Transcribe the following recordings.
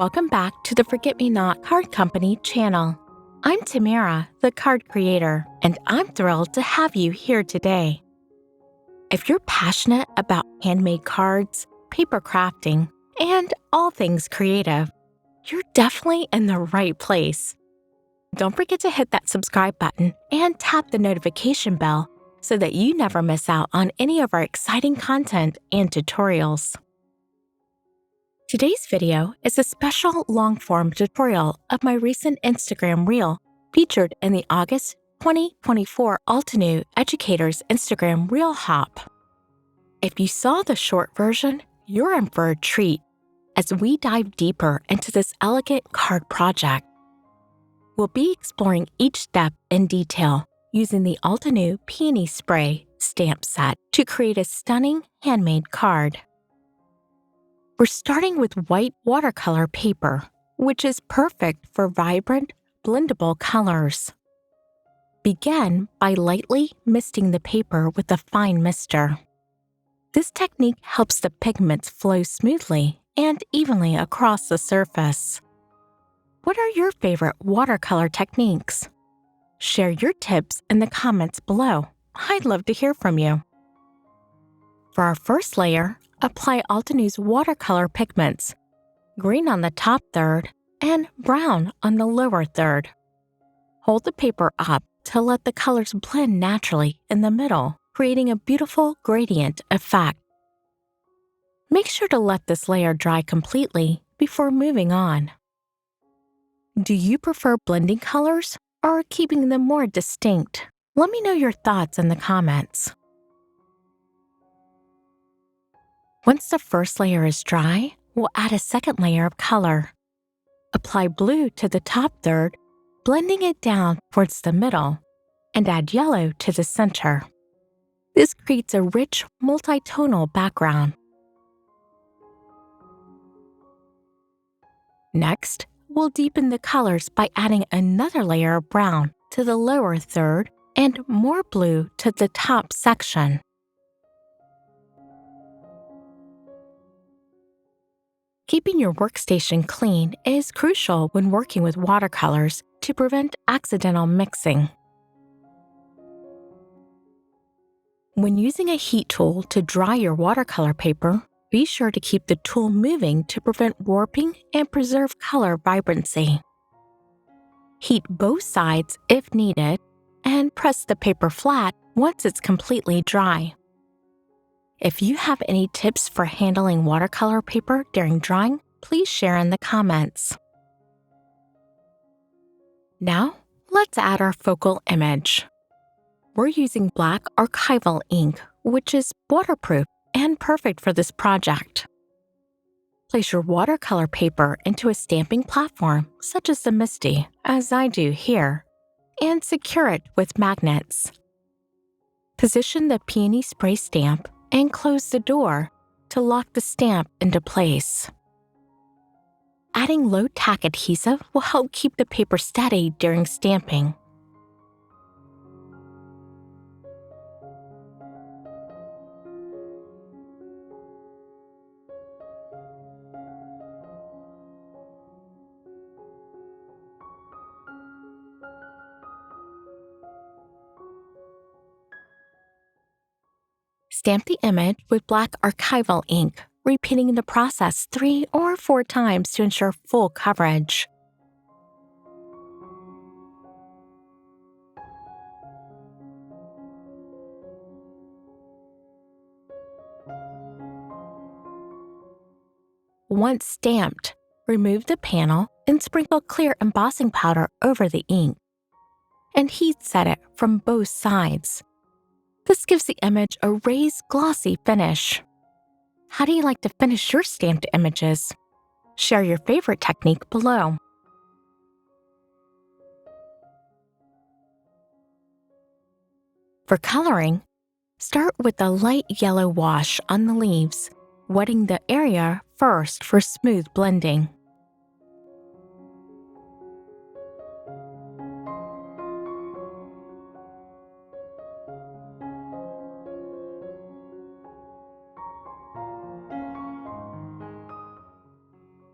Welcome back to the Forget Me Not Card Company channel. I'm Tamara, the card creator, and I'm thrilled to have you here today. If you're passionate about handmade cards, paper crafting, and all things creative, you're definitely in the right place. Don't forget to hit that subscribe button and tap the notification bell so that you never miss out on any of our exciting content and tutorials. Today's video is a special long-form tutorial of my recent Instagram reel featured in the August 2024 Altenew Educators Instagram Reel Hop. If you saw the short version, you're in for a treat as we dive deeper into this elegant card project. We'll be exploring each step in detail using the Altenew Peony Spray stamp set to create a stunning handmade card. We're starting with white watercolor paper, which is perfect for vibrant, blendable colors. Begin by lightly misting the paper with a fine mister. This technique helps the pigments flow smoothly and evenly across the surface. What are your favorite watercolor techniques? Share your tips in the comments below. I'd love to hear from you. For our first layer, apply Altenew's watercolor pigments, green on the top third and brown on the lower third. Hold the paper up to let the colors blend naturally in the middle, creating a beautiful gradient effect. Make sure to let this layer dry completely before moving on. Do you prefer blending colors or keeping them more distinct? Let me know your thoughts in the comments. Once the first layer is dry, we'll add a second layer of color. Apply blue to the top third, blending it down towards the middle, and add yellow to the center. This creates a rich, multi-tonal background. Next, we'll deepen the colors by adding another layer of brown to the lower third and more blue to the top section. Keeping your workstation clean is crucial when working with watercolors to prevent accidental mixing. When using a heat tool to dry your watercolor paper, be sure to keep the tool moving to prevent warping and preserve color vibrancy. Heat both sides if needed, and press the paper flat once it's completely dry. If you have any tips for handling watercolor paper during drawing, please share in the comments. Now, let's add our focal image. We're using black archival ink, which is waterproof and perfect for this project. Place your watercolor paper into a stamping platform, such as the Misty, as I do here, and secure it with magnets. Position the Peony Spray stamp and close the door to lock the stamp into place. Adding low-tack adhesive will help keep the paper steady during stamping. Stamp the image with black archival ink, repeating the process 3 or 4 times to ensure full coverage. Once stamped, remove the panel and sprinkle clear embossing powder over the ink, and heat set it from both sides. This gives the image a raised, glossy finish. How do you like to finish your stamped images? Share your favorite technique below. For coloring, start with a light yellow wash on the leaves, wetting the area first for smooth blending.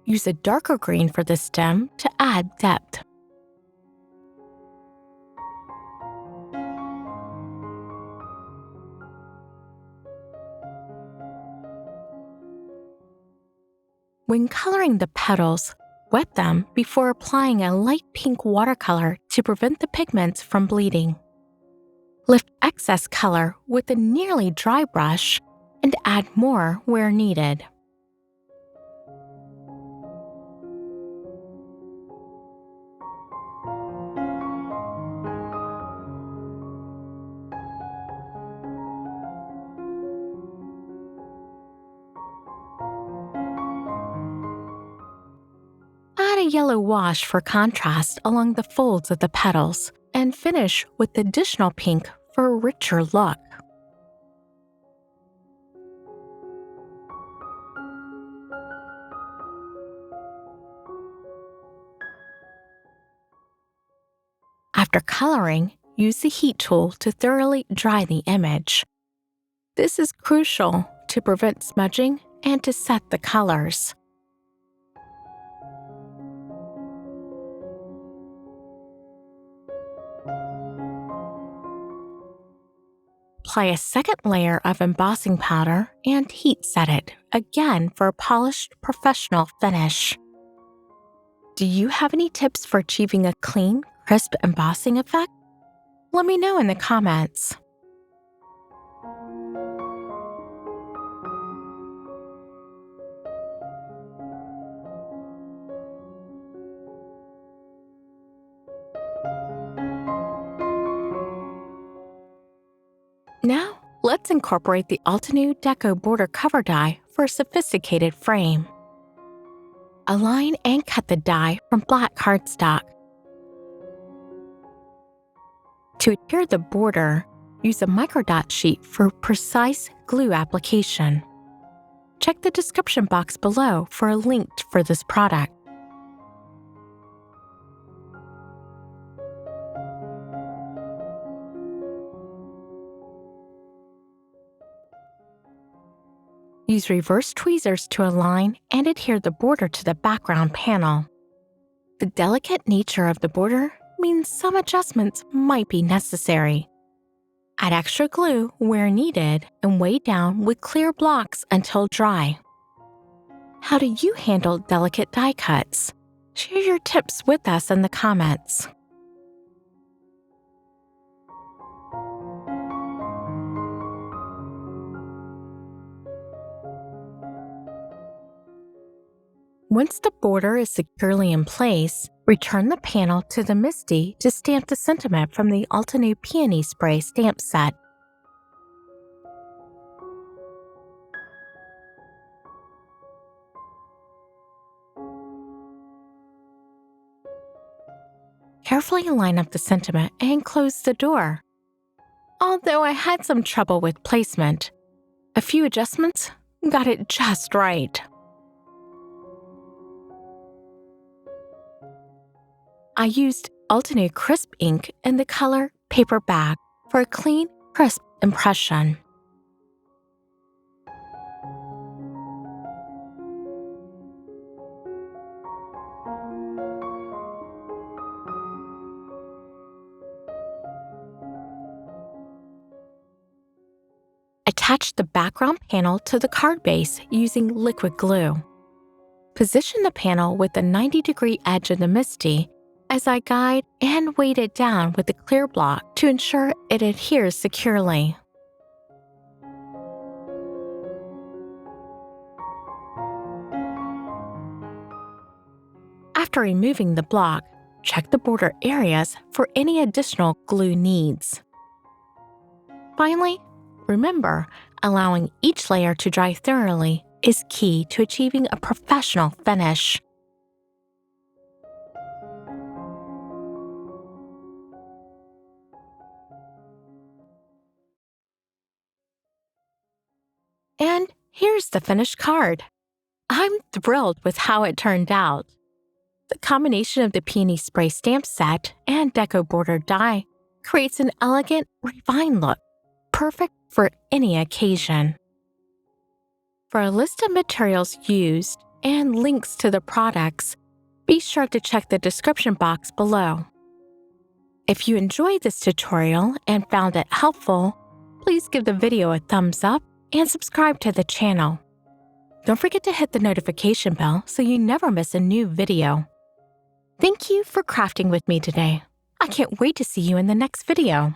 use a darker green for the stem to add depth. When coloring the petals, wet them before applying a light pink watercolor to prevent the pigments from bleeding. Lift excess color with a nearly dry brush and add more where needed. Add a yellow wash for contrast along the folds of the petals, and finish with additional pink for a richer look. After coloring, use the heat tool to thoroughly dry the image. This is crucial to prevent smudging and to set the colors. Apply a second layer of embossing powder and heat set it, again for a polished, professional finish. Do you have any tips for achieving a clean, crisp embossing effect? Let me know in the comments. Now, let's incorporate the Altenew Deco Border cover die for a sophisticated frame. Align and cut the die from black cardstock. To adhere the border, use a microdot sheet for precise glue application. Check the description box below for a link for this product. Use reverse tweezers to align and adhere the border to the background panel. The delicate nature of the border means some adjustments might be necessary. Add extra glue where needed and weigh down with clear blocks until dry. How do you handle delicate die cuts? Share your tips with us in the comments. Once the border is securely in place, return the panel to the MISTI to stamp the sentiment from the Altenew Peony Spray stamp set. Carefully line up the sentiment and close the door. Although I had some trouble with placement, a few adjustments got it just right. I used Altenew Crisp ink in the color Paper Bag for a clean, crisp impression. Attach the background panel to the card base using liquid glue. Position the panel with the 90-degree edge of the MISTI as I guide and weight it down with the clear block to ensure it adheres securely. After removing the block, check the border areas for any additional glue needs. Finally, remember, allowing each layer to dry thoroughly is key to achieving a professional finish. And here's the finished card. I'm thrilled with how it turned out. The combination of the Peony Spray stamp set and Deco Border die creates an elegant, refined look, perfect for any occasion. For a list of materials used, and links to the products, be sure to check the description box below. If you enjoyed this tutorial and found it helpful, please give the video a thumbs up and subscribe to the channel. Don't forget to hit the notification bell so you never miss a new video. Thank you for crafting with me today. I can't wait to see you in the next video.